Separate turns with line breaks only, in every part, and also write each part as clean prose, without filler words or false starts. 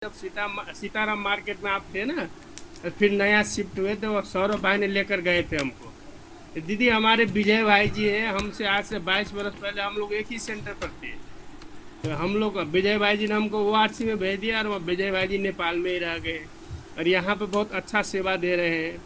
जब सीताराम मार्केट में आप थे ना, तो फिर नया शिफ्ट हुए थे और सौरभ भाई ने लेकर गए थे हमको। तो दीदी हमारे विजय भाई जी हैं, हमसे आज से 22 बरस पहले हम लोग एक ही सेंटर पर थे। तो हम लोग विजय भाई जी ने हमको ORC में भेज दिया और वहाँ विजय भाई जी नेपाल में ही रह गए और यहाँ पे बहुत अच्छा सेवा दे रहे हैं।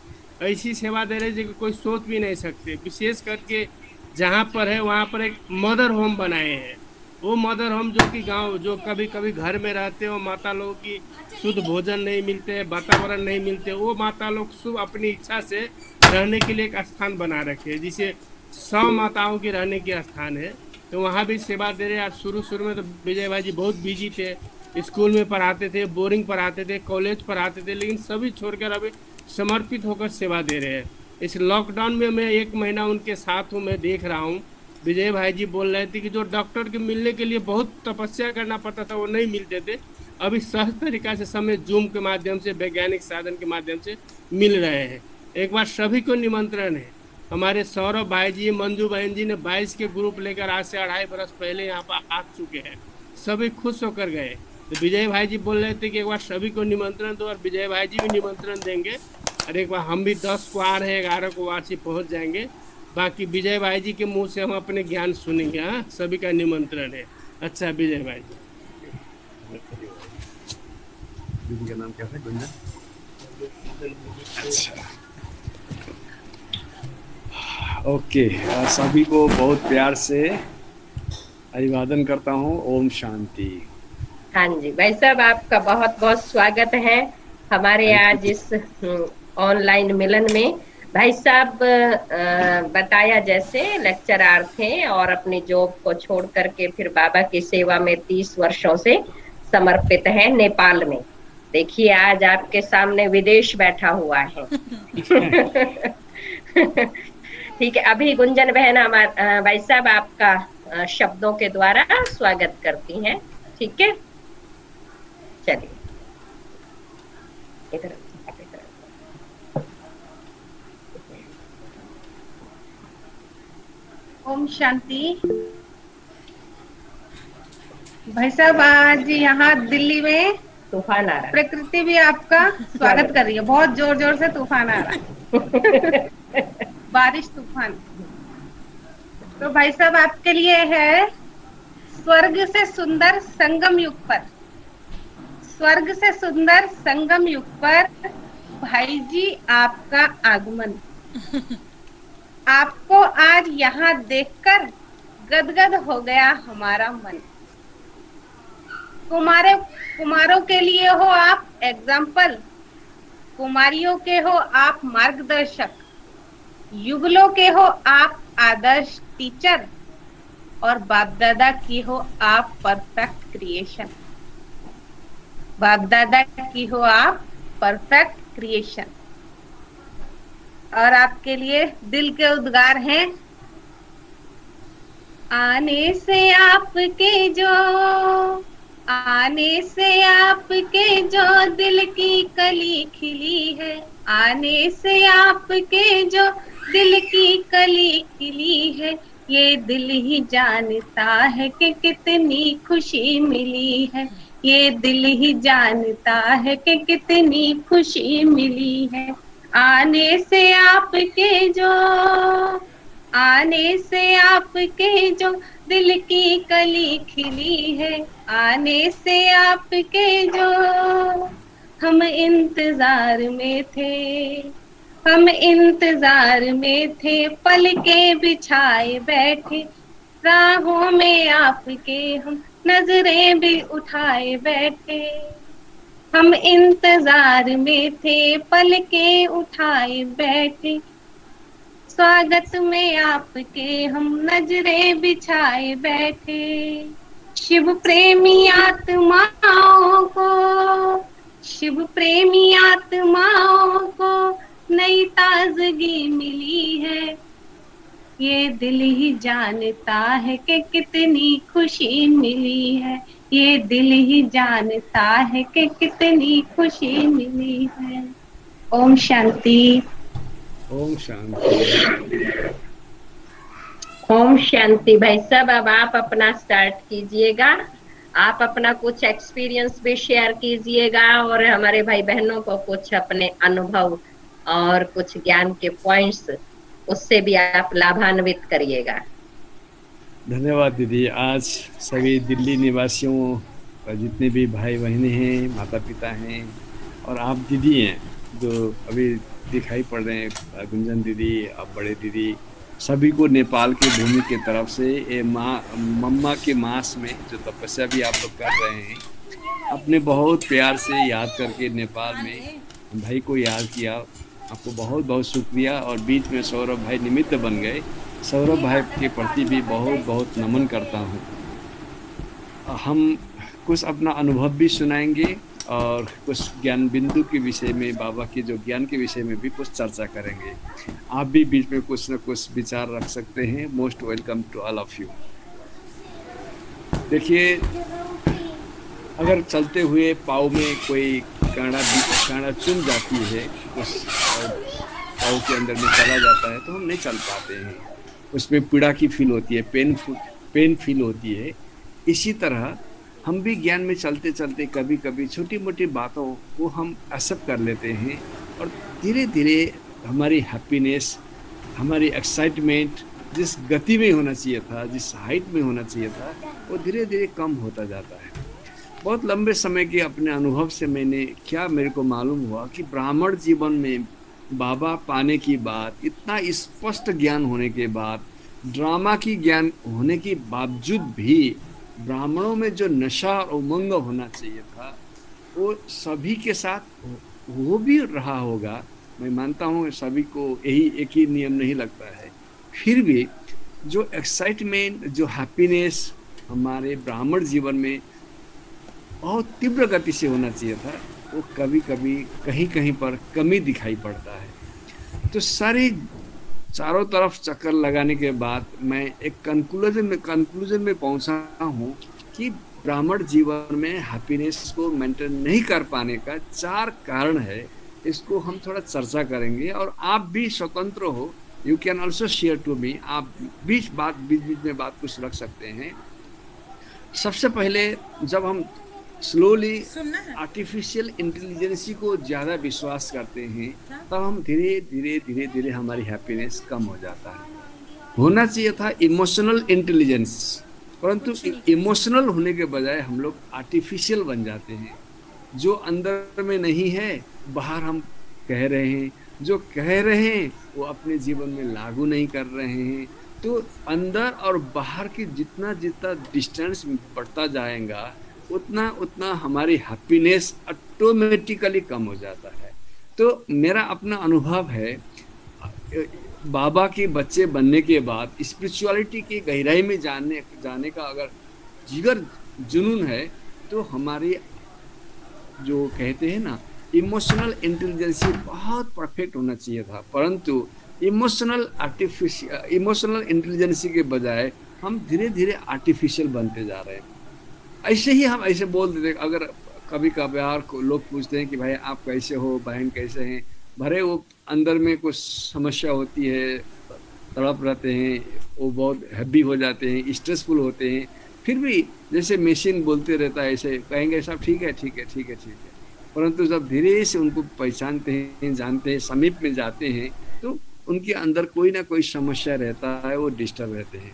ऐसी सेवा दे रहे हैं जो कि कोई सोच भी नहीं सकते। विशेष करके जहाँ पर है वहाँ पर एक मदर होम बनाए हैं। वो मदर होम जो कि गांव जो कभी कभी घर में रहते हो, माता लोगों की शुद्ध भोजन नहीं मिलते, वातावरण नहीं मिलते, वो माता लोग शुभ अपनी इच्छा से रहने के लिए एक स्थान बना रखे हैं, जिसे 100 माताओं की रहने की स्थान है। तो वहाँ भी सेवा दे रहे हैं। आज शुरू शुरू में तो विजय भाई जी बहुत बिजी थे, स्कूल में पढ़ाते थे, बोर्डिंग पढ़ाते थे, कॉलेज पढ़ाते थे, लेकिन सभी छोड़कर अभी समर्पित होकर सेवा दे रहे हैं। इस लॉकडाउन में मैं 1 महीना उनके साथ हूँ, मैं देख रहा हूँ। विजय भाई जी बोल रहे थे कि जो डॉक्टर के मिलने के लिए बहुत तपस्या करना पड़ता था वो नहीं मिलते थे, अभी सहज तरीका से समय जूम के माध्यम से, वैज्ञानिक साधन के माध्यम से मिल रहे हैं। एक बार सभी को निमंत्रण है। हमारे सौरभ भाई जी, मंजू बहन जी ने 22 के ग्रुप लेकर आज से 2.5 बरस पहले यहाँ पर आ चुके हैं। सभी खुश होकर गए। तो विजय भाई जी बोल रहे थे कि एक बार सभी को निमंत्रण दो, और विजय भाई जी भी निमंत्रण देंगे। और एक बार हम भी 10 को आ रहे हैं, 11 को वापसी पहुँच जाएंगे। बाकी विजय भाई जी के मुंह से हम अपने ज्ञान सुनेंगे। हाँ, सभी का निमंत्रण है। अच्छा विजय भाई जी।
दीदी का नाम क्या था? गुंजन। अच्छा, ओके। सभी को बहुत प्यार से अभिवादन करता हूँ। ओम शांति।
हाँ जी भाई साहब, आपका बहुत बहुत स्वागत है हमारे
थैंक
आज
यू।
इस ऑनलाइन मिलन में। भाई साहब बताया जैसे लेक्चरार थे और अपनी जॉब को छोड़ करके फिर बाबा की सेवा में 30 वर्षों से समर्पित है नेपाल में। देखिए आज आपके सामने विदेश बैठा हुआ है। ठीक है, अभी गुंजन बहन हमारे भाई साहब आपका शब्दों के द्वारा स्वागत करती हैं। ठीक है, चलिए इधर आप इधर।
ओम शांति। भाई साहब आज यहाँ दिल्ली में
तूफान आ रहा
प्रकृति भी आपका स्वागत कर रही है। बहुत जोर जोर से तूफान आ रहा है।
है।
बारिश तूफान। तो भाई साहब आपके लिए है स्वर्ग से सुंदर संगम युग पर। स्वर्ग से सुंदर संगम युग पर भाई जी आपका आगमन। आपको आज यहाँ देखकर गदगद हो गया हमारा मन। कुमारों के लिए हो आप एग्जाम्पल, कुमारियों के हो आप मार्गदर्शक, युगलों के हो आप आदर्श टीचर, और बाप दादा की हो आप परफेक्ट क्रिएशन। बाप दादा की हो आप परफेक्ट क्रिएशन। और आपके लिए दिल के उद्गार हैं। आने से आपके जो दिल की कली खिली है, आने से आपके जो दिल की कली खिली है, ये दिल ही जानता है कि कितनी खुशी मिली है। ये दिल ही जानता है कि कितनी खुशी मिली है। आने से आपके जो दिल की कली खिली है, आने से आपके जो हम इंतजार में थे, पलके बिछाए बैठे, राहों में आपके हम नजरें भी उठाए बैठे। हम इंतजार में थे, पलके उठाए बैठे, स्वागत में आपके हम नजरें बिछाए बैठे। शिव प्रेमी आत्माओं को नई ताजगी मिली है। ये दिल ही जानता है कि कितनी खुशी मिली है। ये दिल ही जानता है कि कितनी खुशी मिली है। ओम शांति।
ओम शांति।
ओम शांति। भाई साहब अब आप अपना स्टार्ट कीजिएगा। आप अपना कुछ एक्सपीरियंस भी शेयर कीजिएगा और हमारे भाई बहनों को कुछ अपने अनुभव और कुछ ज्ञान के पॉइंट्स उससे भी आप लाभान्वित करिएगा।
धन्यवाद दीदी। आज सभी दिल्ली निवासियों और जितने भी भाई बहनें हैं, माता पिता हैं और आप दीदी हैं जो अभी दिखाई पड़ रहे हैं, गुंजन दीदी, आप बड़े दीदी, सभी को नेपाल की भूमि की तरफ से ये मम्मा के मास में जो तपस्या भी आप लोग कर रहे हैं, अपने बहुत प्यार से याद करके नेपाल में भाई को याद किया। आपको बहुत बहुत शुक्रिया। और बीच में सौरभ भाई निमित्त बन गए, सौरभ भाई के प्रति भी बहुत बहुत नमन करता हूँ। हम कुछ अपना अनुभव भी सुनाएंगे और कुछ ज्ञान बिंदु के विषय में, बाबा के जो ज्ञान के विषय में भी कुछ चर्चा करेंगे। आप भी बीच में कुछ न कुछ विचार रख सकते हैं। Most welcome to all of you. देखिए, अगर चलते हुए पाँव में कोई कांड़ा चुन जाती है, उस पाँव के अंदर में चला जाता है, तो हम नहीं चल पाते हैं। उसमें पीड़ा की फील होती है, पेन फील होती है। इसी तरह हम भी ज्ञान में चलते चलते कभी कभी छोटी मोटी बातों को हम एक्सेप्ट कर लेते हैं और धीरे धीरे हमारी हैप्पीनेस, हमारी एक्साइटमेंट जिस गति में होना चाहिए था, जिस हाइट में होना चाहिए था, वो धीरे धीरे कम होता जाता है। बहुत लंबे समय के अपने अनुभव से मेरे को मालूम हुआ कि ब्राह्मण जीवन में बाबा पाने की बात, इतना स्पष्ट ज्ञान होने के बाद, ड्रामा की ज्ञान होने के बावजूद भी ब्राह्मणों में जो नशा और उमंग होना चाहिए था वो सभी के साथ वो भी रहा होगा। मैं मानता हूँ सभी को यही एक ही नियम नहीं लगता है, फिर भी जो एक्साइटमेंट, जो हैप्पीनेस हमारे ब्राह्मण जीवन में बहुत तीव्र गति से होना चाहिए था, वो कभी कभी कहीं कहीं पर कमी दिखाई पड़ता है। तो सारे चारों तरफ चक्कर लगाने के बाद मैं एक कंक्लूजन में पहुंचा हूँ कि ब्राह्मण जीवन में हैप्पीनेस को मेंटेन नहीं कर पाने का 4 कारण है। इसको हम थोड़ा चर्चा करेंगे और आप भी स्वतंत्र हो, you can also share to me. आप बीच में बात कुछ रख सकते हैं। सबसे पहले जब हम स्लोली आर्टिफिशियल इंटेलिजेंसी को ज़्यादा विश्वास करते हैं, तब हम धीरे धीरे हमारी हैप्पीनेस कम हो जाता है। होना चाहिए था इमोशनल इंटेलिजेंस, परंतु इमोशनल होने के बजाय हम लोग आर्टिफिशियल बन जाते हैं। जो अंदर में नहीं है, बाहर हम कह रहे हैं, जो कह रहे हैं वो अपने जीवन में लागू नहीं कर रहे हैं। तो अंदर और बाहर की जितना डिस्टेंस बढ़ता जाएगा, उतना हमारी हैप्पीनेस ऑटोमेटिकली कम हो जाता है। तो मेरा अपना अनुभव है, बाबा के बच्चे बनने के बाद स्पिरिचुअलिटी की गहराई में जाने का अगर जिगर जुनून है, तो हमारी जो कहते हैं ना इमोशनल इंटेलिजेंसी बहुत परफेक्ट होना चाहिए था, परंतु इमोशनल इंटेलिजेंसी के बजाय हम धीरे धीरे आर्टिफिशियल बनते जा रहे हैं। ऐसे ही हम ऐसे बोल देते। अगर कभी कभार लोग पूछते हैं कि भाई आप कैसे हो, बहन कैसे हैं, भरे वो अंदर में कुछ समस्या होती है, तड़प रहते हैं, वो बहुत हैप्पी हो जाते हैं, स्ट्रेसफुल होते हैं, फिर भी जैसे मशीन बोलते रहता है ऐसे कहेंगे सब ठीक है। परंतु जब धीरे से उनको पहचानते हैं, जानते हैं, समीप में जाते हैं, तो उनके अंदर कोई ना कोई समस्या रहता है, वो डिस्टर्ब रहते हैं।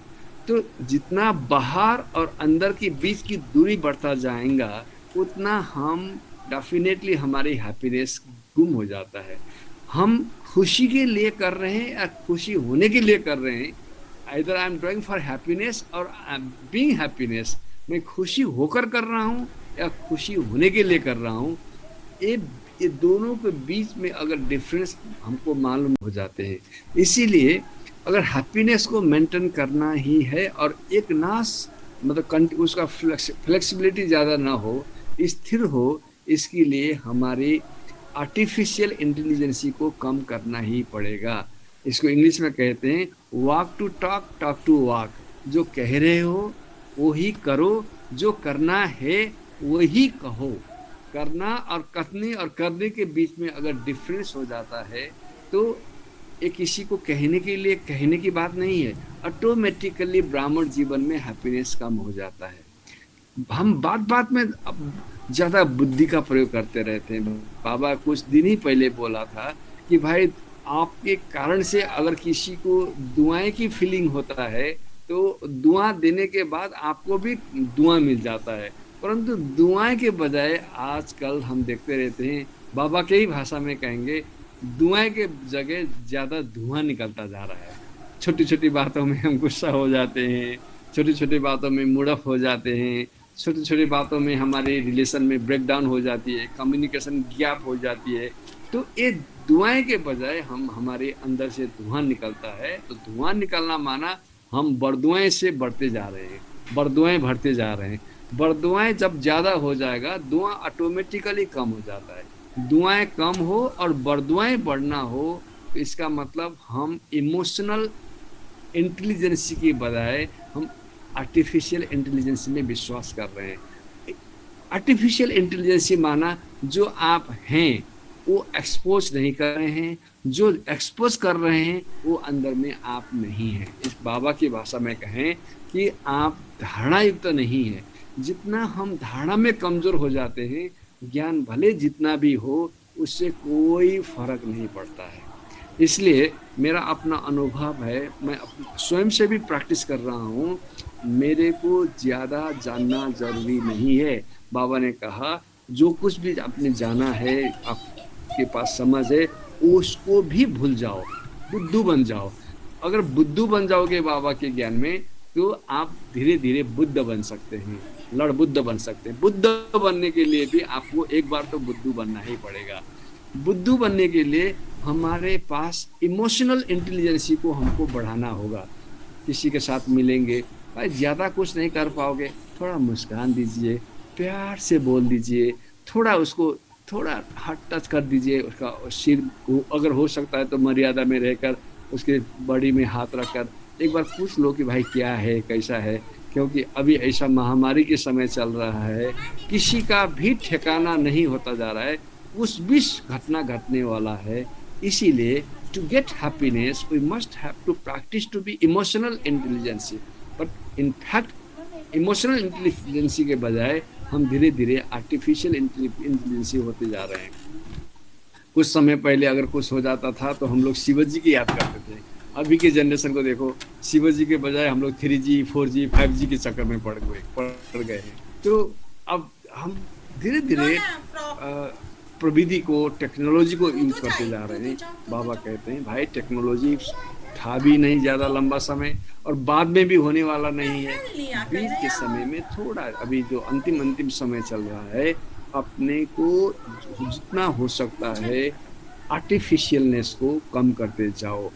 तो जितना बाहर और अंदर के बीच की दूरी बढ़ता जाएगा, उतना हम डेफिनेटली हमारी हैप्पीनेस गुम हो जाता है। हम खुशी के लिए कर रहे हैं या खुशी होने के लिए कर रहे हैं, either I am doing for happiness और आई एम बीइंग हैप्पीनेस। मैं खुशी होकर कर रहा हूँ या खुशी होने के लिए कर रहा हूँ, ये दोनों के बीच में अगर डिफरेंस हमको मालूम हो जाते हैं। इसीलिए अगर हैप्पीनेस को मेंटेन करना ही है और एक मतलब उसका फ्लेक्सिबिलिटी ज़्यादा ना हो, स्थिर हो, इसके लिए हमारी आर्टिफिशियल इंटेलिजेंसी को कम करना ही पड़ेगा। इसको इंग्लिश में कहते हैं walk to talk, talk to walk. जो कह रहे हो वो ही करो, जो करना है वही कहो। करना और कथनी और करने के बीच में अगर डिफरेंस हो जाता है, तो ये किसी को कहने की बात नहीं है, ऑटोमेटिकली ब्राह्मण जीवन में हैप्पीनेस कम हो जाता है। हम बात बात में अब ज्यादा बुद्धि का प्रयोग करते रहते हैं। बाबा कुछ दिन ही पहले बोला था कि भाई आपके कारण से अगर किसी को दुआएं की फीलिंग होता है तो दुआ देने के बाद आपको भी दुआ मिल जाता है, परंतु दुआएं के बजाय आजकल हम देखते रहते हैं, बाबा के ही भाषा में कहेंगे, दुआएं के जगह ज्यादा धुआं निकलता जा रहा है। छोटी छोटी बातों में हम गुस्सा हो जाते हैं, छोटी छोटी बातों में मूड ऑफ हो जाते हैं, छोटी छोटी बातों में हमारे रिलेशन में ब्रेक डाउन हो जाती है, कम्युनिकेशन गैप हो जाती है। तो ये दुआएं के बजाय हम हमारे अंदर से धुआं निकलता है, तो धुआं निकलना माना हम बरदुआएं से बढ़ते जा रहे हैं, बरदुआएं बढ़ते जा रहे हैं। बरदुआएं जब ज्यादा हो जाएगा दुआ ऑटोमेटिकली कम हो जाता है। दुआएं कम हो और बरदुआएं बढ़ना हो तो इसका मतलब हम इमोशनल इंटेलिजेंसी की बजाय हम आर्टिफिशियल इंटेलिजेंस में विश्वास कर रहे हैं। आर्टिफिशियल इंटेलिजेंसी माना जो आप हैं वो एक्सपोज नहीं कर रहे हैं, जो एक्सपोज कर रहे हैं वो अंदर में आप नहीं हैं। इस बाबा की भाषा में कहें कि आप धारणा युक्त नहीं है। जितना हम धारणा में कमजोर हो जाते हैं, ज्ञान भले जितना भी हो उससे कोई फर्क नहीं पड़ता है। इसलिए मेरा अपना अनुभव है, मैं स्वयं से भी प्रैक्टिस कर रहा हूँ, मेरे को ज़्यादा जानना ज़रूरी नहीं है। बाबा ने कहा जो कुछ भी आपने जाना है, आपके पास समझ है, उसको भी भूल जाओ, बुद्धू बन जाओ। अगर बुद्धू बन जाओगे बाबा के ज्ञान में तो आप धीरे धीरे बुद्ध बन सकते हैं, लड़ बुद्ध बन सकते हैं। बुद्ध बनने के लिए भी आपको एक बार तो बुद्धू बनना ही पड़ेगा। बुद्धू बनने के लिए हमारे पास इमोशनल इंटेलिजेंसी को हमको बढ़ाना होगा। किसी के साथ मिलेंगे, भाई ज़्यादा कुछ नहीं कर पाओगे, थोड़ा मुस्कान दीजिए, प्यार से बोल दीजिए, थोड़ा उसको थोड़ा हाथ टच कर दीजिए, उसका सिर को अगर हो सकता है तो मर्यादा में रहकर उसके बॉडी में हाथ रखकर एक बार पूछ लो कि भाई क्या है, कैसा है। क्योंकि अभी ऐसा महामारी के समय चल रहा है, किसी का भी ठिकाना नहीं होता जा रहा है, उस बीच घटना घटने वाला है। इसीलिए to get happiness we must have to practise to be emotional intelligence. But in fact emotional intelligence के बजाय हम धीरे धीरे आर्टिफिशियल इंटेलिजेंसी होते जा रहे हैं। कुछ समय पहले अगर कुछ हो जाता था तो हम लोग शिवाजी की याद करते थे। अभी के जनरेशन को देखो, शिवाजी के बजाय हम लोग 3G 4G 5G के चक्कर में पड़ गए हैं। तो अब हम धीरे धीरे प्रविधि को, टेक्नोलॉजी को यूज करते जा रहे हैं। बाबा कहते हैं भाई टेक्नोलॉजी था भी नहीं ज़्यादा लंबा समय और बाद में भी होने वाला नहीं है। बीच के समय में थोड़ा अभी जो अंतिम समय चल रहा है, अपने को जितना हो सकता है आर्टिफिशियलनेस को कम करते जाओ,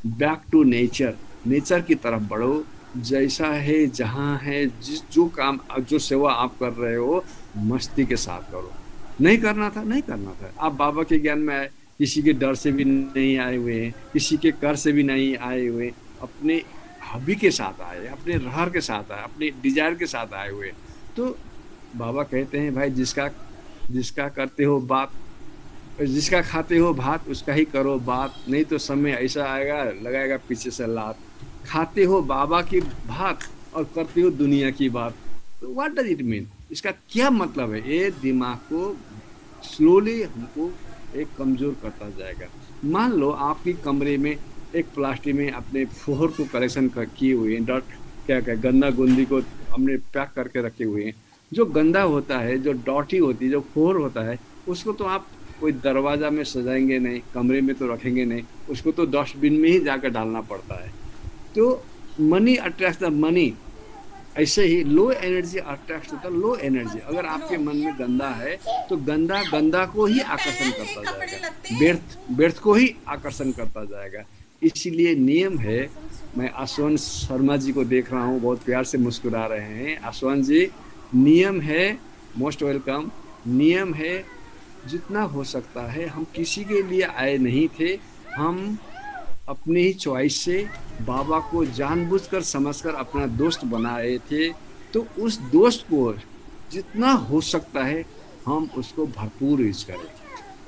बैक टू नेचर, नेचर की तरफ बढ़ो। जैसा है, जहाँ है, जो काम, जो सेवा आप कर रहे हो मस्ती के साथ करो। नहीं करना था। आप बाबा के ज्ञान में आए, किसी के डर से भी नहीं आए हुए हैं, किसी के कर से भी नहीं आए हुए, अपने हॉबी के साथ आए, अपने रहर के साथ आए, अपने डिजायर के साथ आए हुए। तो बाबा कहते हैं भाई जिसका करते हो बात, जिसका खाते हो भात उसका ही करो बात, नहीं तो समय ऐसा आएगा लगाएगा पीछे से लात। खाते हो बाबा की भात और करते हो दुनिया की बात। तो व्हाट डज इट मीन? इसका क्या मतलब है? ये दिमाग को स्लोली हमको एक कमजोर करता जाएगा। मान लो आपकी कमरे में एक प्लास्टिक में अपने फोहर को कलेक्शन किए हुए हैं, डॉट क्या गंदा गुंदी को हमने पैक करके रखे हुए हैं। जो गंदा होता है, जो डॉटी होती है, जो फोहर होता है, उसको तो आप कोई दरवाजा में सजाएंगे नहीं, कमरे में तो रखेंगे नहीं, उसको तो डस्टबिन में ही जाकर डालना पड़ता है। तो मनी अट्रैक्ट द मनी, ऐसे ही लो एनर्जी अट्रैक्ट होता है लो एनर्जी। अगर आपके मन में गंदा है तो गंदा को ही आकर्षण करता जाएगा, व्यर्थ को ही आकर्षण करता जाएगा। इसीलिए नियम है, मैं आसवंत शर्मा जी को देख रहा हूँ, बहुत प्यार से मुस्कुरा रहे हैं। आसवंत जी, नियम है, मोस्ट वेलकम। नियम है जितना हो सकता है, हम किसी के लिए आए नहीं थे, हम अपनी ही चॉइस से बाबा को जानबूझकर समझकर अपना दोस्त बनाए थे। तो उस दोस्त को जितना हो सकता है हम उसको भरपूर यूज करें।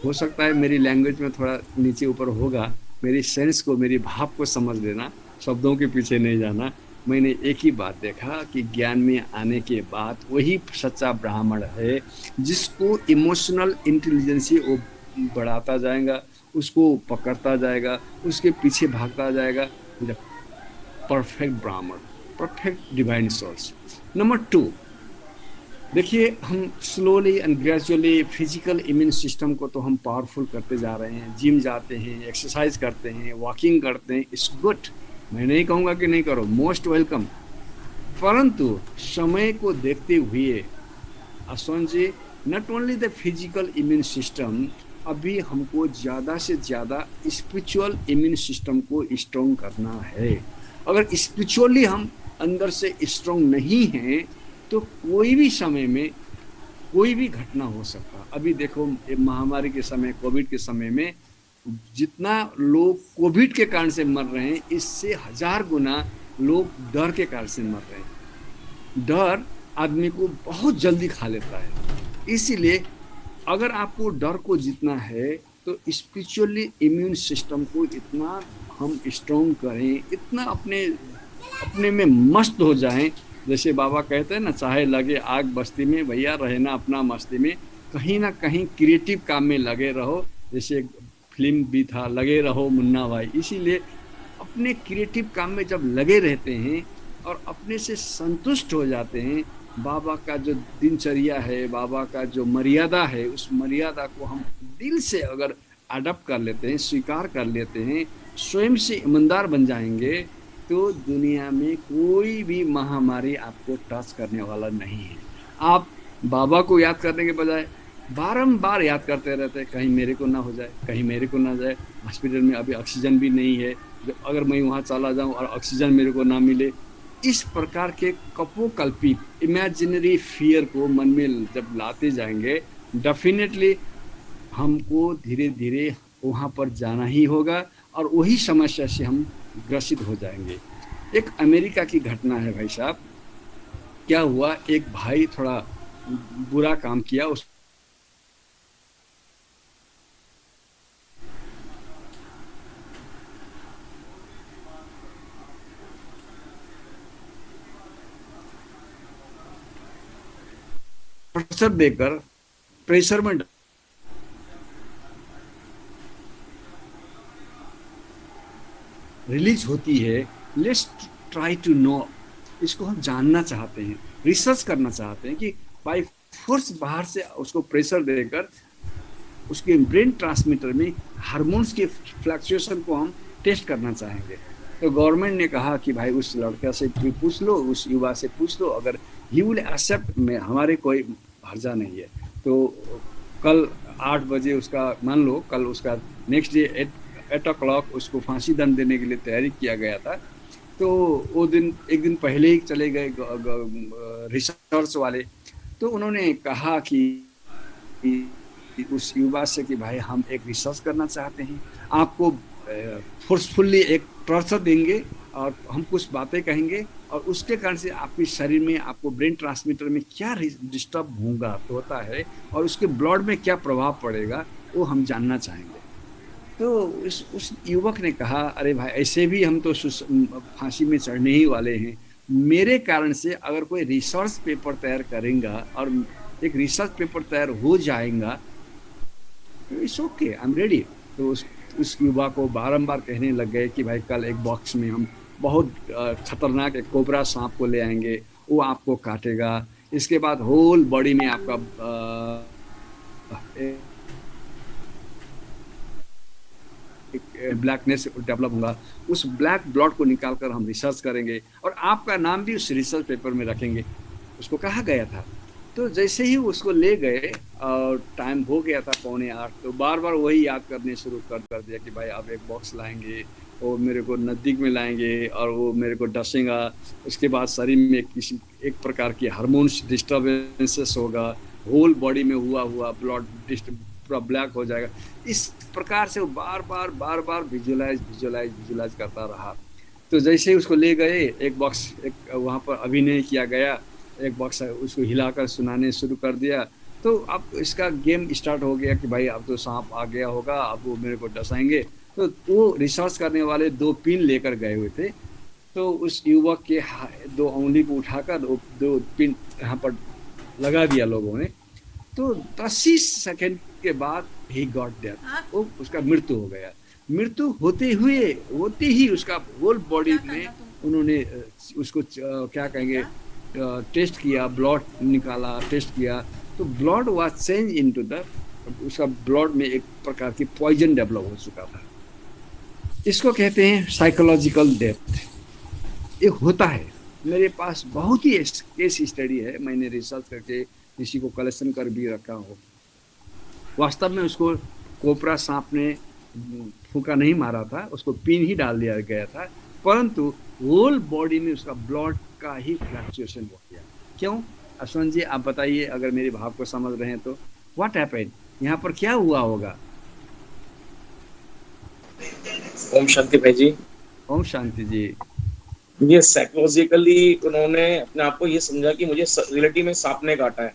हो सकता है मेरी लैंग्वेज में थोड़ा नीचे ऊपर होगा, मेरी सेंस को, मेरी भाव को समझ लेना, शब्दों के पीछे नहीं जाना। मैंने एक ही बात देखा कि ज्ञान में आने के बाद वही सच्चा ब्राह्मण है जिसको इमोशनल इंटेलिजेंसी वो बढ़ाता जाएगा, उसको पकड़ता जाएगा, उसके पीछे भागता जाएगा। परफेक्ट ब्राह्मण, परफेक्ट डिवाइन सोर्स। नंबर 2, देखिए हम slowly and gradually physical immune system को तो हम पावरफुल करते जा रहे हैं, जिम जाते हैं, एक्सरसाइज करते हैं, वॉकिंग करते हैं, इट्स गुड, मैं नहीं कहूँगा कि नहीं करो, मोस्ट वेलकम। परंतु समय को देखते हुए Ashwan ji, not only the physical immune system, अभी हमको ज़्यादा से ज़्यादा स्पिरिचुअल इम्यून सिस्टम को स्ट्रॉन्ग करना है। अगर स्पिरिचुअली हम अंदर से स्ट्रॉन्ग नहीं हैं तो कोई भी समय में कोई भी घटना हो सकता। अभी देखो महामारी के समय, कोविड के समय में जितना लोग कोविड के कारण से मर रहे हैं, इससे 1000 गुना लोग डर के कारण से मर रहे हैं। डर आदमी को बहुत जल्दी खा लेता है। इसीलिए अगर आपको डर को जीतना है तो स्पिरिचुअली इम्यून सिस्टम को इतना हम स्ट्रॉन्ग करें, इतना अपने में मस्त हो जाएं। जैसे बाबा कहते हैं ना, चाहे लगे आग बस्ती में, भैया रहना अपना मस्ती में, कहीं ना कहीं क्रिएटिव काम में लगे रहो। जैसे फिल्म भी था, लगे रहो मुन्ना भाई। इसीलिए अपने क्रिएटिव काम में जब लगे रहते हैं और अपने से संतुष्ट हो जाते हैं, बाबा का जो दिनचर्या है, बाबा का जो मर्यादा है, उस मर्यादा को हम दिल से अगर अडॉप्ट कर लेते हैं, स्वीकार कर लेते हैं, स्वयं से ईमानदार बन जाएंगे, तो दुनिया में कोई भी महामारी आपको टच करने वाला नहीं है। आप बाबा को याद करने के बजाय बारंबार याद करते रहते हैं, कहीं मेरे को ना हो जाए, कहीं मेरे को ना जाए, हॉस्पिटल में अभी ऑक्सीजन भी नहीं है, अगर मैं वहाँ चला जाऊँ और ऑक्सीजन मेरे को ना मिले। इस प्रकार के कपोकल्पित इमेजिनरी फियर को मन में जब लाते जाएंगे, डेफिनेटली हमको धीरे धीरे वहाँ पर जाना ही होगा और वही समस्या से हम ग्रसित हो जाएंगे। एक अमेरिका की घटना है भाई साहब। क्या हुआ, एक भाई थोड़ा बुरा काम किया, उस प्रेशर देकर प्रेशर में रिलीज होती है। लेट्स ट्राई टू नो, इसको हम जानना चाहते हैं, रिसर्च करना चाहते हैं कि बाय फोर्स बाहर से उसको प्रेशर देकर उसके ब्रेन ट्रांसमीटर में हार्मोन्स के फ्लक्चुएशन को हम टेस्ट करना चाहेंगे। तो गवर्नमेंट ने कहा कि भाई उस लड़का से पूछ लो, उस युवा से पूछ लो, अगर ही विल एक्सेप्ट, में हमारे कोई हर्जा नहीं है। तो कल 8 बजे उसका, मान लो कल उसका नेक्स्ट डे 8 o'clock उसको फांसी दंड देने के लिए तैयारी किया गया था। तो वो दिन, एक दिन पहले ही चले गए रिसर्च वाले। तो उन्होंने कहा कि उस युवा से कि भाई हम एक रिसर्च करना चाहते हैं, आपको फोर्सफुल्ली एक टॉर्चर देंगे और हम कुछ बातें कहेंगे और उसके कारण से आपके शरीर में, आपको ब्रेन ट्रांसमीटर में क्या डिस्टर्ब होता है और उसके ब्लड में क्या प्रभाव पड़ेगा, वो हम जानना चाहेंगे। तो उस युवक ने कहा, अरे भाई ऐसे भी हम तो फांसी में चढ़ने ही वाले हैं, मेरे कारण से अगर कोई रिसर्च पेपर तैयार करेगा और एक रिसर्च पेपर तैयार हो जाएगा तो it's okay, I am ready. तो उस युवा को बारंबार कहने लग गए कि भाई कल एक बॉक्स में हम बहुत खतरनाक एक कोबरा सांप को ले आएंगे, वो आपको काटेगा, इसके बाद होल बॉडी में आपका ब्लैकनेस डेवलप होगा, उस ब्लैक ब्लड को निकालकर हम रिसर्च करेंगे और आपका नाम भी उस रिसर्च पेपर में रखेंगे, उसको कहा गया था। तो जैसे ही उसको ले गए और टाइम हो गया था 7:45, तो बार बार वही याद करने शुरू कर दिया कि भाई आप एक बॉक्स लाएंगे, वो मेरे को नज़दीक में लाएंगे और वो मेरे को डसेगा, उसके बाद शरीर में किसी एक प्रकार की हार्मोन्स डिस्टर्बेंसेस होगा, होल बॉडी में हुआ ब्लड पूरा ब्लैक हो जाएगा। इस प्रकार से वो बार बार विजुलाइज करता रहा। तो जैसे ही उसको ले गए, एक बॉक्स एक वहाँ पर अभिनय किया गया, एक बॉक्स उसको हिलाकर सुनाने शुरू कर दिया। तो अब इसका गेम स्टार्ट हो गया कि भाई अब तो सांप आ गया होगा, अब वो मेरे को डसाएंगे। तो वो रिसर्च करने वाले 2 पिन लेकर गए हुए थे, तो उस युवक के दो उंगली को उठाकर दो पिन यहाँ पर लगा दिया लोगों ने। तो 10 सेकंड के बाद ही गॉट डेथ, वो उसका मृत्यु हो गया। मृत्यु होते ही उसका होल बॉडी में उन्होंने उसको क्या कहेंगे टेस्ट किया, ब्लड निकाला, टेस्ट किया, तो blood was change into the, उसका ब्लड में एक प्रकार की पॉइजन डेवलप हो चुका था। इसको कहते हैं साइकोलॉजिकल डेथ। ये होता है, मेरे पास बहुत ही केस स्टडी है, मैंने रिसर्च करके किसी को कलेक्शन कर भी रखा हो। वास्तव में उसको कोबरा सांप ने फूंका नहीं मारा था, उसको पिन ही डाल दिया गया था, परंतु होल बॉडी में उसका ब्लड का ही फ्लक्चुएशन हो गया। क्यों? अश्वंत जी आप बताइए, अगर मेरे भाव को समझ रहे हैं तो व्हाट हैपेंड, यहाँ पर क्या हुआ होगा?
ओम शांति भाई जी।
ओम शांति जी।
ये साइकोलॉजिकली उन्होंने अपने आप को ये समझा कि मुझे रियलिटी में सांप ने काटा है,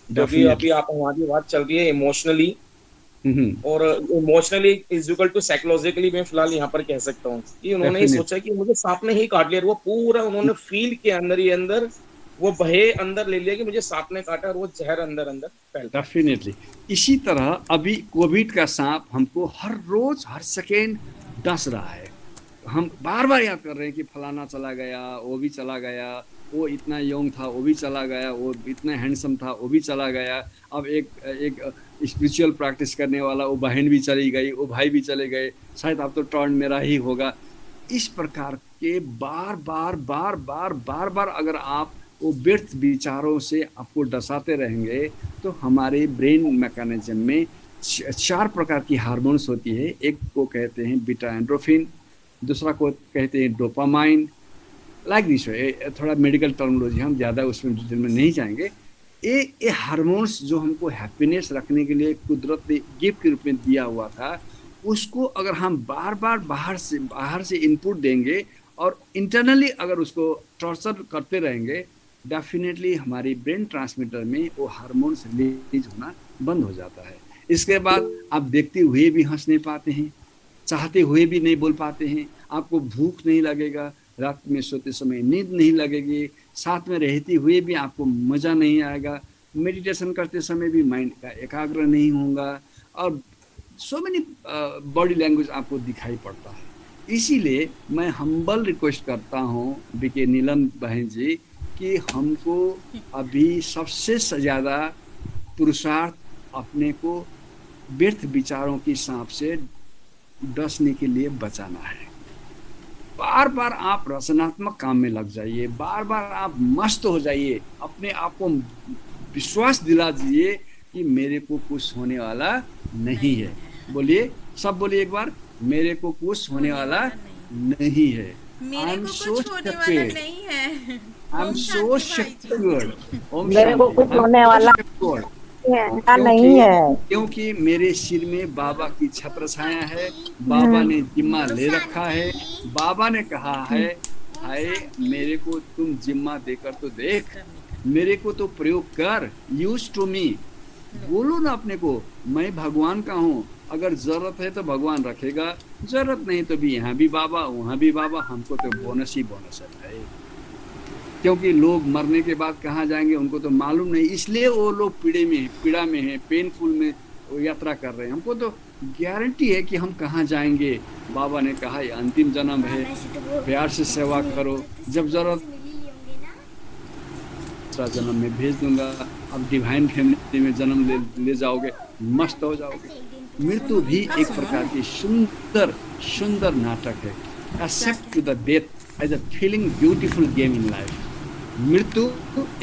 क्योंकि अभी आप हमारी बात चल रही है इमोशनली, और emotionally is equal to psychologically मैं फिलहाल यहाँ पर कह सकता हूँ कि उन्होंने ये सोचा कि मुझे सांप ने ही काट लिया, वो पूरा उन्होंने फील के अंदर ही अंदर वो बहे अंदर ले लिया कि मुझे सांप ने काटा, और वो जहर अंदर अंदर फैलता।
डेफिनेटली इसी तरह अभी कोविड का सांप हमको हर रोज हर सेकेंड डस रहा है। हम बार बार याद कर रहे हैं कि फलाना चला गया, वो भी चला गया, वो इतना यंग था वो भी चला गया, वो इतना हैंडसम था वो भी चला गया। अब एक स्पिरिचुअल प्रैक्टिस करने वाला वो बहन भी चली गई, वो भाई भी चले गए, शायद अब तो टर्न मेरा ही होगा। इस प्रकार के बार बार अगर आप वो व्यर्थ विचारों से आपको डसाते रहेंगे तो हमारे ब्रेन मैकेनिज्म में 4 प्रकार की हार्मोन्स होती है। एक को कहते हैं बीटा एंड्रोफिन, दूसरा को कहते हैं डोपामाइन, लाइक दिस वे, थोड़ा मेडिकल टर्मिनोलॉजी, हम ज़्यादा उसमें डिटेल में नहीं जाएंगे। ये हार्मोन्स जो हमको हैप्पीनेस रखने के लिए कुदरत ने गिफ्ट के रूप में दिया हुआ था, उसको अगर हम बार बार बाहर से इनपुट देंगे और इंटरनली अगर उसको टॉर्चर करते रहेंगे, डेफिनेटली हमारी ब्रेन ट्रांसमीटर में वो हार्मोन्स रिलीज होना बंद हो जाता है। इसके बाद आप देखते हुए भी हंस नहीं पाते हैं, चाहते हुए भी नहीं बोल पाते हैं, आपको भूख नहीं लगेगा, रात में सोते समय नींद नहीं लगेगी, साथ में रहते हुए भी आपको मज़ा नहीं आएगा, मेडिटेशन करते समय भी माइंड का एकाग्र नहीं होगा, और सो मेनी बॉडी लैंग्वेज आपको दिखाई पड़ता है। इसीलिए मैं हम्बल रिक्वेस्ट करता हूँ बीके नीलम बहन जी कि हमको अभी सबसे ज़्यादा पुरुषार्थ अपने को व्यर्थ विचारों की सांप से डसने के लिए बचाना है। बार बार आप रचनात्मक काम में लग जाइए, बार बार आप मस्त हो जाइए, अपने आप को विश्वास दिला दीजिए कि मेरे को कुछ होने वाला नहीं है। बोलिए, सब बोलिए एक बार, मेरे को कुछ होने वाला नहीं है।
मेरे को कुछ होने वाला नहीं है।
I am so secure.
मेरे को कुछ होने वाला नहीं है,
क्योंकि मेरे सिर में बाबा की छत्र छाया है, बाबा ने जिम्मा ले रखा है। बाबा ने कहा है, हाय मेरे को तुम जिम्मा देकर तो देख, मेरे को तो प्रयोग कर, यूज टू मी। बोलो ना अपने को, मैं भगवान का हूँ, अगर जरूरत है तो भगवान रखेगा, जरूरत नहीं तो भी यहाँ भी बाबा वहाँ भी बाबा, हमको तो बोनस ही बोनस है। क्योंकि लोग मरने के बाद कहाँ जाएंगे उनको तो मालूम नहीं, इसलिए वो लोग पीड़ा में है, पेनफुल में वो यात्रा कर रहे हैं। हमको तो गारंटी है कि हम कहाँ जाएंगे। बाबा ने कहा ये अंतिम जन्म है, प्यार से सेवा करो, जब जरूरत जन्म में भेज दूंगा, अब डिवाइन फैमिली में जन्म ले जाओगे, मस्त हो जाओगे। मृत्यु भी एक प्रकार की सुंदर नाटक है। Except to the death as a feeling beautiful game in life. मृत्यु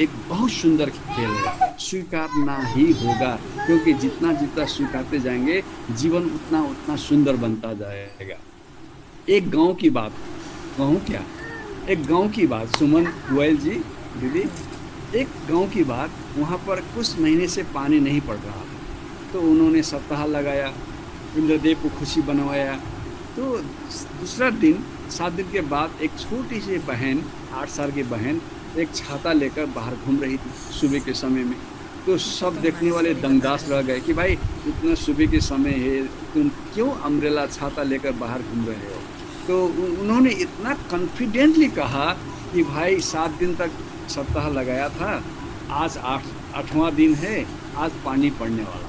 एक बहुत सुंदर खेल है, स्वीकारना ही होगा, क्योंकि जितना स्वीकारते जाएंगे जीवन उतना सुंदर बनता जाएगा। एक गांव की बात कहूँ क्या? एक गांव की बात, सुमन गोयल जी दीदी, एक गांव की बात। वहाँ पर कुछ महीने से पानी नहीं पड़ रहा था, तो उन्होंने सप्ताह लगाया, इंद्रदेव को खुशी बनवाया। तो दूसरा दिन 7 दिन के बाद एक छोटी सी बहन, 8 साल की बहन, एक छाता लेकर बाहर घूम रही थी सुबह के समय में। तो सब देखने वाले दंगदास रह गए कि भाई इतना सुबह के समय है, तुम क्यों अम्ब्रेला छाता लेकर बाहर घूम रहे हो? तो उन्होंने इतना कॉन्फिडेंटली कहा कि भाई 7 दिन तक सप्ताह लगाया था, आज 8वां दिन है, आज पानी पड़ने वाला,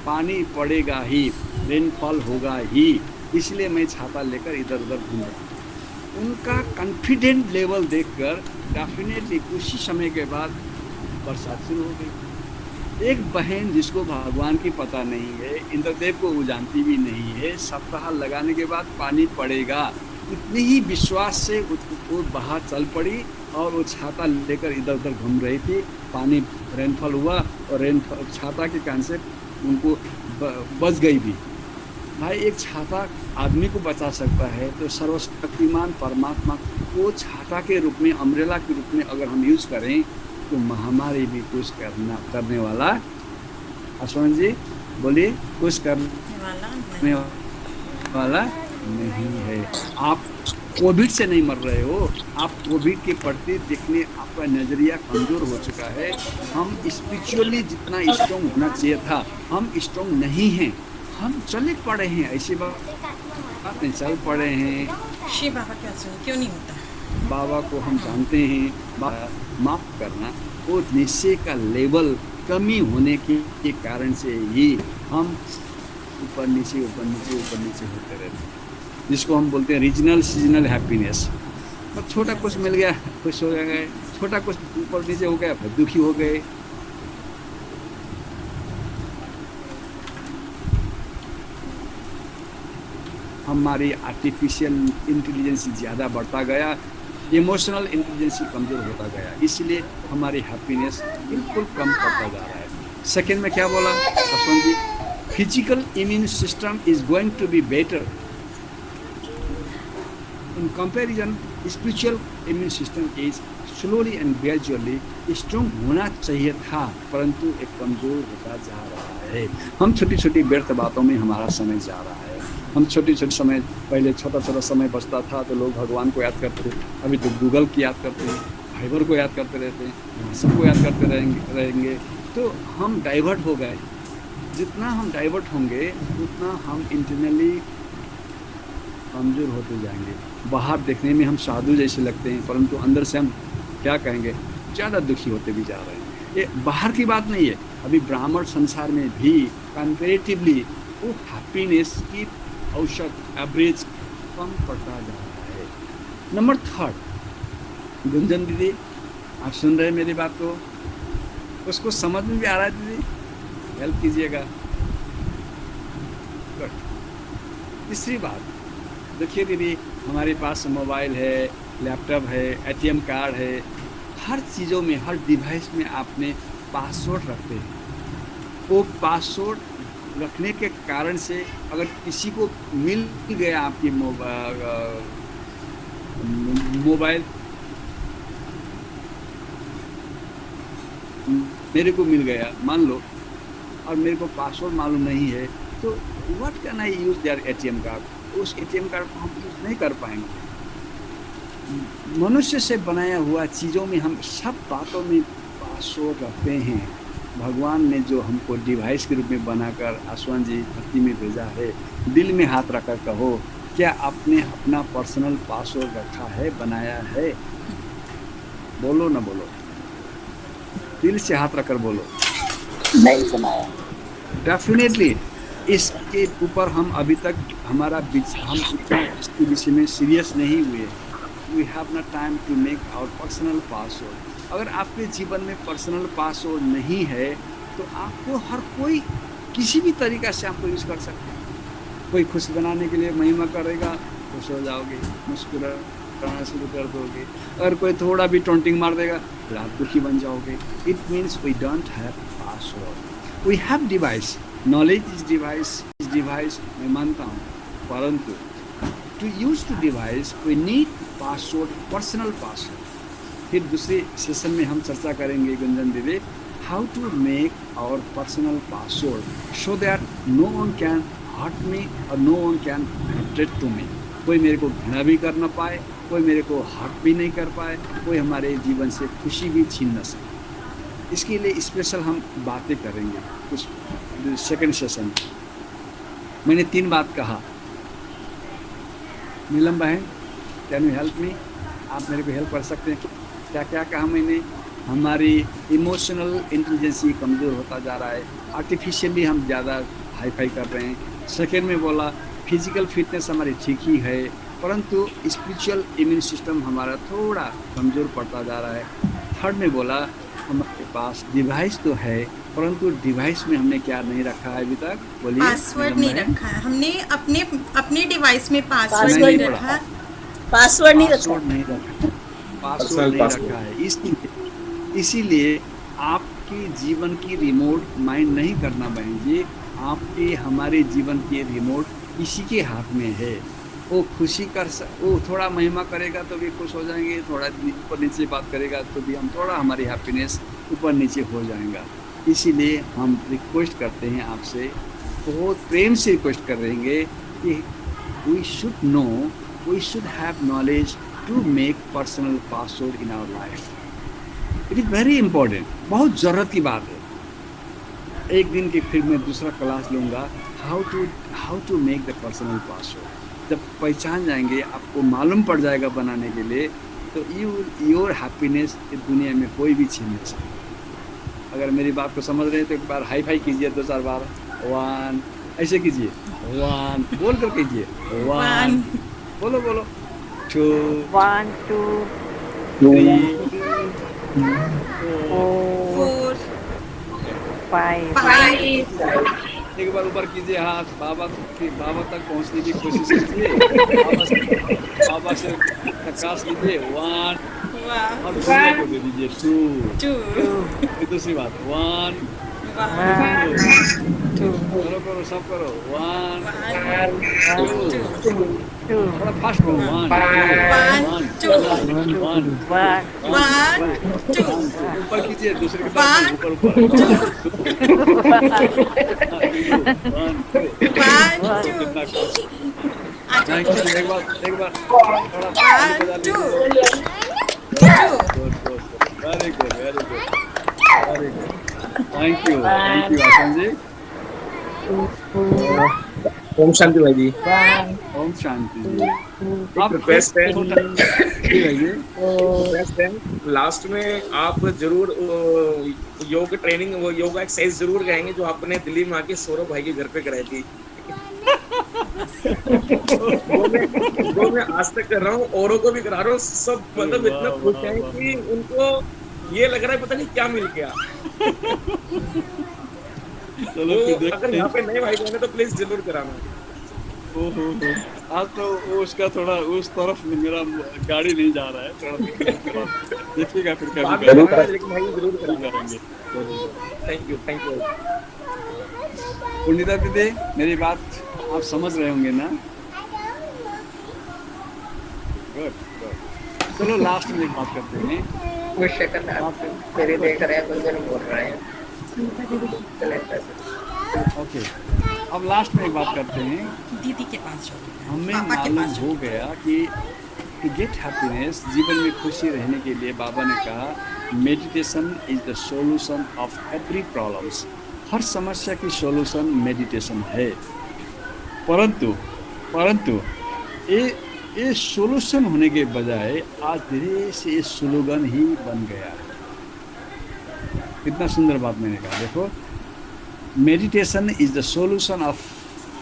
पानी पड़ेगा ही, रेनफॉल होगा ही, इसलिए मैं छाता लेकर इधर उधर घूम रहा हूँ। उनका कॉन्फिडेंट लेवल देखकर डेफिनेटली कुछ ही समय के बाद बरसात शुरू हो गई। एक बहन जिसको भगवान की पता नहीं है, इंद्रदेव को वो जानती भी नहीं है, सप्ताह लगाने के बाद पानी पड़ेगा, इतनी ही विश्वास से वो बाहर चल पड़ी और वो छाता लेकर इधर उधर घूम रही थी। पानी रेनफॉल हुआ और रेनफॉल छाता के कारण से उनको बच गई भी। भाई एक छाता आदमी को बचा सकता है, तो सर्वशक्तिमान परमात्मा को छाता के रूप में, अम्ब्रेला के रूप में अगर हम यूज़ करें तो महामारी भी कुछ करने वाला, आसमान जी बोलिए, कुछ करने वाला नहीं है। आप कोविड से नहीं मर रहे हो, आप कोविड के प्रति देखने आपका नज़रिया कमज़ोर हो चुका है। हम स्पिरिचुअली जितना स्ट्रॉन्ग होना चाहिए था, हम स्ट्रॉन्ग नहीं हैं। हम चले पड़े हैं, ऐसी बात नहीं, चल पड़े हैं।
शिव बाबा क्यों नहीं होता?
बाबा को हम जानते हैं, माफ करना, वो निश्चय का लेवल कमी होने के कारण से ही हम ऊपर नीचे होते रहते हैं, जिसको हम बोलते हैं रीजनल सीजनल हैप्पीनेस। और छोटा कुछ मिल गया खुश हो गए, छोटा कुछ ऊपर नीचे हो गया फिर दुखी हो गए। हमारी आर्टिफिशियल इंटेलिजेंस ज़्यादा बढ़ता गया, इमोशनल इंटेलिजेंस कमज़ोर होता गया, इसलिए हमारी हैप्पीनेस बिल्कुल कम करता जा रहा है। सेकेंड में क्या बोला Ashwant ji? Physical immune system is going to be better in comparison, spiritual immune system is slowly and gradually strong होना चाहिए था, परंतु एक कमज़ोर होता जा रहा है। हम छोटी छोटी व्यर्थ बातों में हमारा समय जा रहा है। हम छोटे समय, पहले छोटा समय बचता था तो लोग भगवान को याद करते थे, अभी तो गूगल की याद करते हैं, फाइबर को याद करते रहते हैं, सबको याद करते रहेंगे, तो हम डाइवर्ट हो गए। जितना हम डाइवर्ट होंगे उतना हम इंटरनली कमज़ोर होते जाएंगे। बाहर देखने में हम साधु जैसे लगते हैं, परंतु अंदर से हम क्या कहेंगे, ज़्यादा दुखी होते भी जा रहे हैं। ये बाहर की बात नहीं है, अभी ब्राह्मण संसार में भी कंपेरेटिवली वो हैप्पीनेस की औसत एवरेज कम पड़ता जा रहा है। नंबर 3, गुंजन दीदी आप सुन रहे हैं मेरी बात को? उसको समझ में भी आ रहा है दीदी? हेल्प कीजिएगा। तीसरी बात देखिए दीदी, हमारे पास मोबाइल है, लैपटॉप है, ATM कार्ड है, हर चीज़ों में, हर डिवाइस में आपने पासवर्ड रखते हैं। वो पासवर्ड रखने के कारण से अगर किसी को मिल गया आपकी मोबाइल, मेरे को मिल गया मान लो, और मेरे को पासवर्ड मालूम नहीं है, तो what can I use their ATM card? उस ATM कार्ड को हम यूज़ नहीं कर पाएंगे। मनुष्य से बनाया हुआ चीज़ों में हम सब बातों में पासवर्ड रखते हैं। भगवान ने जो हमको डिवाइस के रूप में बनाकर आसवान जी धरती में भेजा है, दिल में हाथ रखकर कहो, क्या आपने अपना पर्सनल पासवर्ड रखा है, बनाया है? बोलो ना बोलो, दिल से हाथ रखकर बोलो।
नहीं बनाया।
डेफिनेटली इसके ऊपर हम अभी तक हम इसके विषय में सीरियस नहीं हुए। We have not time to make our personal password. अगर आपके जीवन में पर्सनल पासवर्ड नहीं है तो आपको हर कोई किसी भी तरीक़ा से आपको यूज़ कर सकते हैं। कोई खुश बनाने के लिए महिमा करेगा, खुश हो जाओगे, मुस्कुराना शुरू कर दोगे। अगर कोई थोड़ा भी टोंटिंग मार देगा फिर आप दुखी बन जाओगे। It means we don't have password, we have device. Knowledge is device मैं मानता हूँ, परंतु to use to device we need password, personal password. फिर दूसरे सेशन में हम चर्चा करेंगे गुंजन दीदी, how to make our personal password so that no one can hurt me और no one can hatred to me. कोई मेरे को घृणा भी कर ना पाए, कोई मेरे को हर्ट भी नहीं कर पाए, कोई हमारे जीवन से खुशी भी छीन न सके। इसके लिए स्पेशल हम बातें करेंगे कुछ सेकंड सेशन में। मैंने 3 बात कहा, नीलम बहन, कैन यू हेल्प मी? आप मेरे को हेल्प कर सकते हैं? क्या क्या कहा मैंने? हमारी इमोशनल इंटेलिजेंसी कमज़ोर होता जा रहा है, आर्टिफिशियली हम ज़्यादा हाई फाई कर रहे हैं। सेकेंड में बोला फिजिकल फिटनेस हमारी ठीक ही है, परंतु स्पिरिचुअल इम्यून सिस्टम हमारा थोड़ा कमज़ोर पड़ता जा रहा है। थर्ड में बोला हमारे पास डिवाइस तो है, परंतु डिवाइस में हमने क्या नहीं रखा है अभी तक? बोलिए।
पासवर्ड नहीं रखा है हमने, अपने अपने डिवाइस में पासवर्ड
पासवर्ड
नहीं
नहीं
रखा।
पासवर्ड नहीं रखा।
पासवर्ड नहीं रखा, पासवर्ड
Personal
नहीं
password।
रखा है। इसीलिए आपकी जीवन की रिमोट माइंड नहीं करना बहन जी, आपके हमारे जीवन की रिमोट इसी के हाथ में है। वो खुशी वो थोड़ा महिमा करेगा तो भी खुश हो जाएंगे, थोड़ा ऊपर नीचे बात करेगा तो भी हम थोड़ा हमारी हैप्पीनेस ऊपर नीचे हो जाएगा। इसीलिए हम रिक्वेस्ट करते हैं आपसे, बहुत प्रेम से रिक्वेस्ट कर रहेंगे कि we should know, we should have knowledge to make personal password in our life. It is very important, बहुत ज़रूरत की बात है। एक दिन की फिर मैं दूसरा क्लास लूँगा, how to make the personal password. जब पहचान जाएंगे, आपको मालूम पड़ जाएगा बनाने के लिए, तो योर हैप्पीनेस इस दुनिया में कोई भी छीन नहीं सकता। अगर मेरी बात को समझ रहे हैं तो एक बार हाई फाई कीजिए 2-4 बार। 1 ऐसे कीजिए, 1 बोल कर कीजिए, 1 बोलो बोलो, 2
1 2
3
4
5
5
एक बार ऊपर कीजिए हाथ, बाबा तक पहुंचने की कोशिश कीजिए। बाबा से प्रकाश लीजिए, 1
वाह
और दुनिया को दे दीजिए, 2
2
दूसरी बात, 1
वाह
2
करो सब करो, 1
1 2
थोड़ा फास्ट करो, 1
2
1
1 2
ऊपर कीजिए, दूसरे के पास ऊपर ऊपर,
1 2
थैंक यू। एक बार थोड़ा ताली बजा
2
लीजिए।
2
वेरी गुड थैंक यू आसन जी।
ओम शांति भाई जी।
ओम शांति जी।
एक रिक्वेस्ट है,
जी भैया,
रिक्वेस्ट है, लास्ट में आप जरूर योग ट्रेनिंग, वो योगा एक्सरसाइज जरूर कहेंगे जो आपने दिल्ली में आके सौरभ भाई के घर पे कराई थी। वो मैं आज तक कर रहा हूँ, औरों को भी करा रहा हूँ, सब मतलब इतना खुश है कि उनको ये लग रहा है पता नहीं क्या मिल गया।
चलो
तो
फिर
अगर
देखते
यहाँ
हैं।
पे नए भाई बहन तो प्लीज जरूर कराना।
ओहो, आज तो वो उसका थोड़ा उस तरफ मेरा गाड़ी नहीं जा रहा है, थोड़ा देखिएगा फिर
बाद
कभी
में
कभी
कराना, लेकिन भाई जरूर कराना।
करेंगे।
Thank you.
पुण्यता दीदी, मेरी बात आप समझ रहे होंगे ना? गुड। चलो लास्ट में एक बात करते हैं।
मेरे देख रहे हैं, कुछ बोल रहे हैं।
ओके, अब लास्ट में एक बात करते हैं।
दीदी के पास जाओ,
हमें
पापा के
मालूम
पास
हो गया कि टू गेट हैप्पीनेस, जीवन में खुशी रहने के लिए बाबा ने कहा meditation is the solution of every problems. हर समस्या की सॉल्यूशन मेडिटेशन है। परंतु ये सॉल्यूशन होने के बजाय आज धीरे से ये स्लोगन ही बन गया है। कितना सुंदर बात मैंने कहा, देखो, meditation is the solution of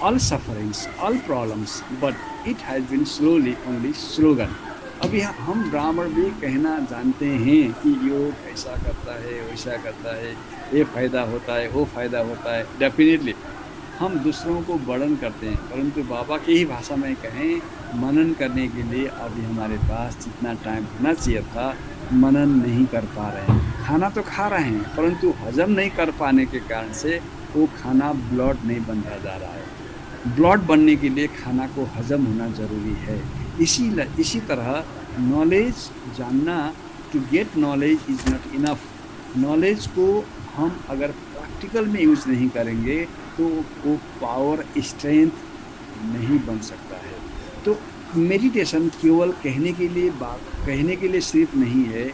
all sufferings, all problems, but it has been slowly only slogan. अभी हम ब्राह्मण भी कहना जानते हैं कि योग ऐसा करता है, वैसा करता है, ये फायदा होता है, वो फायदा होता है। डेफिनेटली हम दूसरों को वर्णन करते हैं, परंतु बाबा की ही भाषा में कहें, मनन करने के लिए अभी हमारे पास जितना टाइम होना चाहिए था, मनन नहीं कर पा रहे हैं। खाना तो खा रहे हैं, परंतु हजम नहीं कर पाने के कारण से वो खाना ब्लड नहीं बनता जा रहा है। ब्लड बनने के लिए खाना को हजम होना ज़रूरी है। इसी तरह नॉलेज जानना, to get knowledge is not enough. Knowledge को हम अगर प्रैक्टिकल में यूज़ नहीं करेंगे तो वो पावर, स्ट्रेंथ नहीं बन सकता है। तो मेडिटेशन केवल कहने के लिए सिर्फ नहीं है,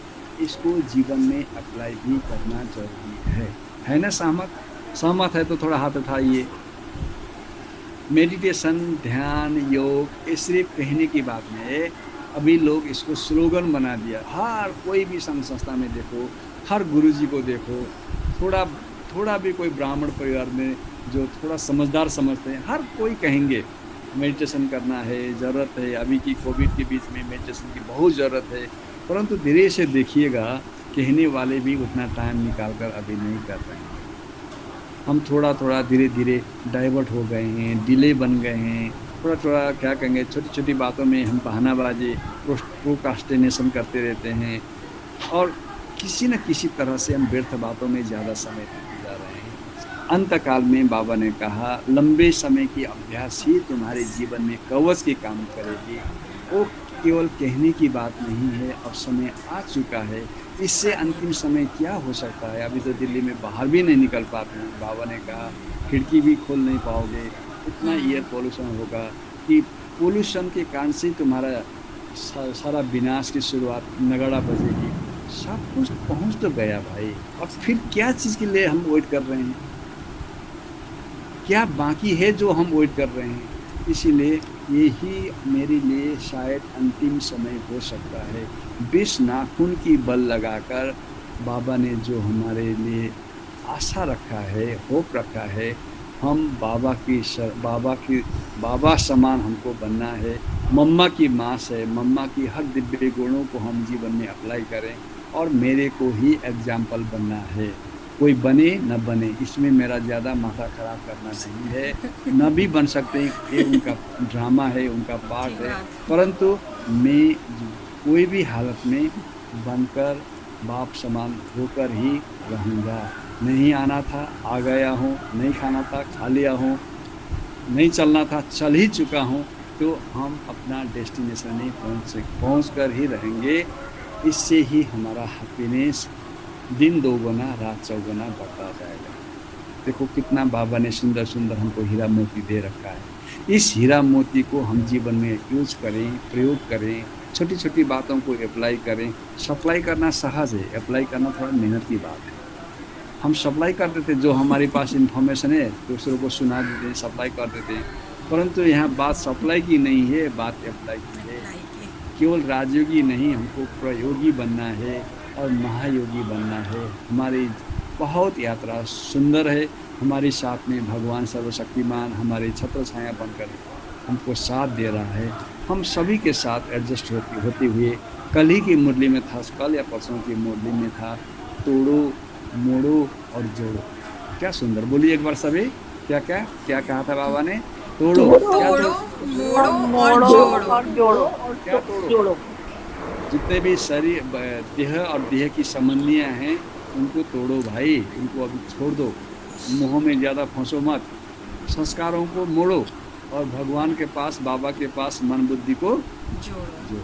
इसको जीवन में अप्लाई भी करना जरूरी है ना? सहमत है तो थोड़ा हाथ उठाइए। मेडिटेशन, ध्यान, योग ये सिर्फ कहने की बात नहीं है। अभी लोग इसको स्लोगन बना दिया। हर कोई भी संघ संस्था में देखो, हर गुरुजी को देखो, थोड़ा थोड़ा भी कोई ब्राह्मण परिवार में जो थोड़ा समझदार समझते हैं, हर कोई कहेंगे मेडिटेशन करना है, ज़रूरत है। अभी की कोविड के बीच में मेडिटेशन की बहुत ज़रूरत है, परंतु धीरे से देखिएगा कहने वाले भी उतना टाइम निकाल कर अभी नहीं कर रहे हैं। हम थोड़ा थोड़ा धीरे धीरे डाइवर्ट हो गए हैं, डिले बन गए हैं, थोड़ा थोड़ा क्या कहेंगे, छोटी छोटी बातों में हम बहानाबाजी, प्रोक्रास्टिनेशन करते रहते हैं और किसी न किसी तरह से हम व्यर्थ बातों में ज़्यादा समय जा रहे हैं। अंतकाल में बाबा ने कहा लंबे समय की अभ्यास ही तुम्हारे जीवन में कवच के काम करेगी। वो केवल कहने की बात नहीं है, अब समय आ चुका है। इससे अंतिम समय क्या हो सकता है? अभी तो दिल्ली में बाहर भी नहीं निकल पाते हैं। बाबा ने कहा खिड़की भी खोल नहीं पाओगे, इतना एयर पोल्यूशन होगा कि पोल्यूशन के कारण से तुम्हारा सारा विनाश की शुरुआत नगड़ा बजेगी। सब कुछ पहुंच तो गया भाई, अब फिर क्या चीज़ के लिए हम वेट कर रहे हैं? क्या बाकी है जो हम वेट कर रहे हैं? इसीलिए यही मेरे लिए शायद अंतिम समय हो सकता है। 20 नाखून की बल लगाकर बाबा ने जो हमारे लिए आशा रखा है, होप रखा है, हम बाबा समान हमको बनना है। मम्मा की मास है, मम्मा की हर दिव्य गुणों को हम जीवन में अप्लाई करें और मेरे को ही एग्जाम्पल बनना है। कोई बने न बने, इसमें मेरा ज़्यादा माथा खराब करना नहीं है। न भी बन सकते, ये उनका ड्रामा है, उनका पार्ट है, परंतु मैं कोई भी हालत में बनकर बाप समान होकर ही रहूँगा। नहीं आना था आ गया हूँ, नहीं खाना था खा लिया हूँ, नहीं चलना था चल ही चुका हूँ, तो हम अपना डेस्टिनेशन में पहुँच कर ही रहेंगे। इससे ही हमारा हैप्पीनेस दिन 2 गुना रात 4 गुना बढ़ता जाएगा। देखो कितना बाबा ने सुंदर सुंदर हमको हीरा मोती दे रखा है। इस हीरा मोती को हम जीवन में यूज करें, प्रयोग करें, छोटी छोटी बातों को अप्लाई करें। सप्लाई करना सहज है, अप्लाई करना थोड़ा मेहनत की बात है। हम सप्लाई कर देते, जो हमारे पास इंफॉर्मेशन है दूसरों को सुना देते हैं, सप्लाई कर देते हैं, परंतु यहाँ बात सप्लाई की नहीं है, बात अप्लाई की है। केवल राजयोगी नहीं, हमको प्रयोगी बनना है और महायोगी बनना है। हमारी बहुत यात्रा सुंदर है, हमारे साथ में भगवान सर्वशक्तिमान हमारे छत्र छाया बनकर हमको साथ दे रहा है। हम सभी के साथ एडजस्ट होते हुए, कल ही की मुरली में था, कल या परसों की मुरली में था, तोड़ो मोड़ो और जोड़ो। क्या सुंदर, बोलिए एक बार सभी, क्या क्या क्या कहा था बाबा ने? तोड़ो, क्या
तोड़ो, मोड़ो और जोड़ो।
क्या तोड़ो? जितने भी शरीर, देह और देह की संबंधियाँ हैं उनको तोड़ो भाई, उनको अभी छोड़ दो, मोह में ज़्यादा फंसो मत। संस्कारों को मोड़ो और भगवान के पास, बाबा के पास मन बुद्धि को जोड़ो।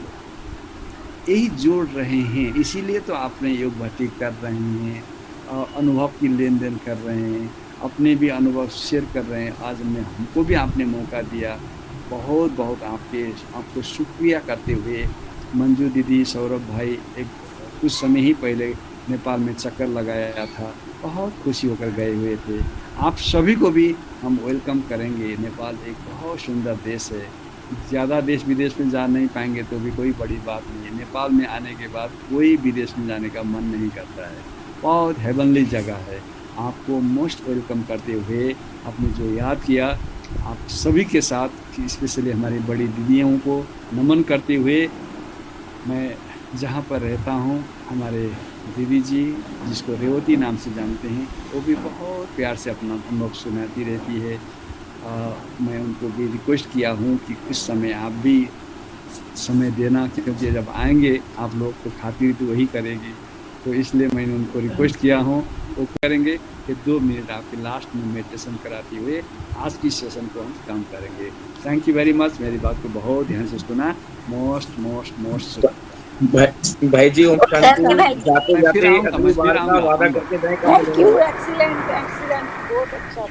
यही जोड़ रहे हैं, इसीलिए तो आपने योग भट्टी कर रहे हैं, अनुभव की लेन देन कर रहे हैं, अपने भी अनुभव शेयर कर रहे हैं। आज हमको भी आपने मौका दिया, बहुत बहुत आपको शुक्रिया करते हुए मंजू दीदी, सौरभ भाई एक कुछ समय ही पहले नेपाल में चक्कर लगाया था, बहुत खुशी होकर गए हुए थे। आप सभी को भी हम वेलकम करेंगे। नेपाल एक बहुत सुंदर देश है, ज़्यादा देश विदेश में जा नहीं पाएंगे तो भी कोई बड़ी बात नहीं है। नेपाल में आने के बाद कोई विदेश में जाने का मन नहीं करता है, बहुत हेवनली जगह है। आपको मोस्ट वेलकम करते हुए आपने जो याद किया, आप सभी के साथ, स्पेशली हमारी बड़ी दीदियों को नमन करते हुए, मैं जहाँ पर रहता हूँ, हमारे दीदी जी जिसको रेवती नाम से जानते हैं, वो भी बहुत प्यार से अपना अनुभव सुनाती रहती है। मैं उनको भी रिक्वेस्ट किया हूँ कि कुछ समय आप भी समय देना, क्योंकि जब आएंगे आप लोग तो खातिर तो वही करेगी, तो इसलिए मैंने उनको रिक्वेस्ट किया हूँ, वो करेंगे कि 2 मिनट आपके लास्ट में मेडिटेशन कराते हुए आज की सेशन को हम काम करेंगे। Thank you very much. मेरी बात को बहुत ध्यान से सुना। मोस्ट
भाई जी, ओम शांति। जाते जाते
वादा करके
थैंक यू, एक्सीलेंट, बहुत अच्छा।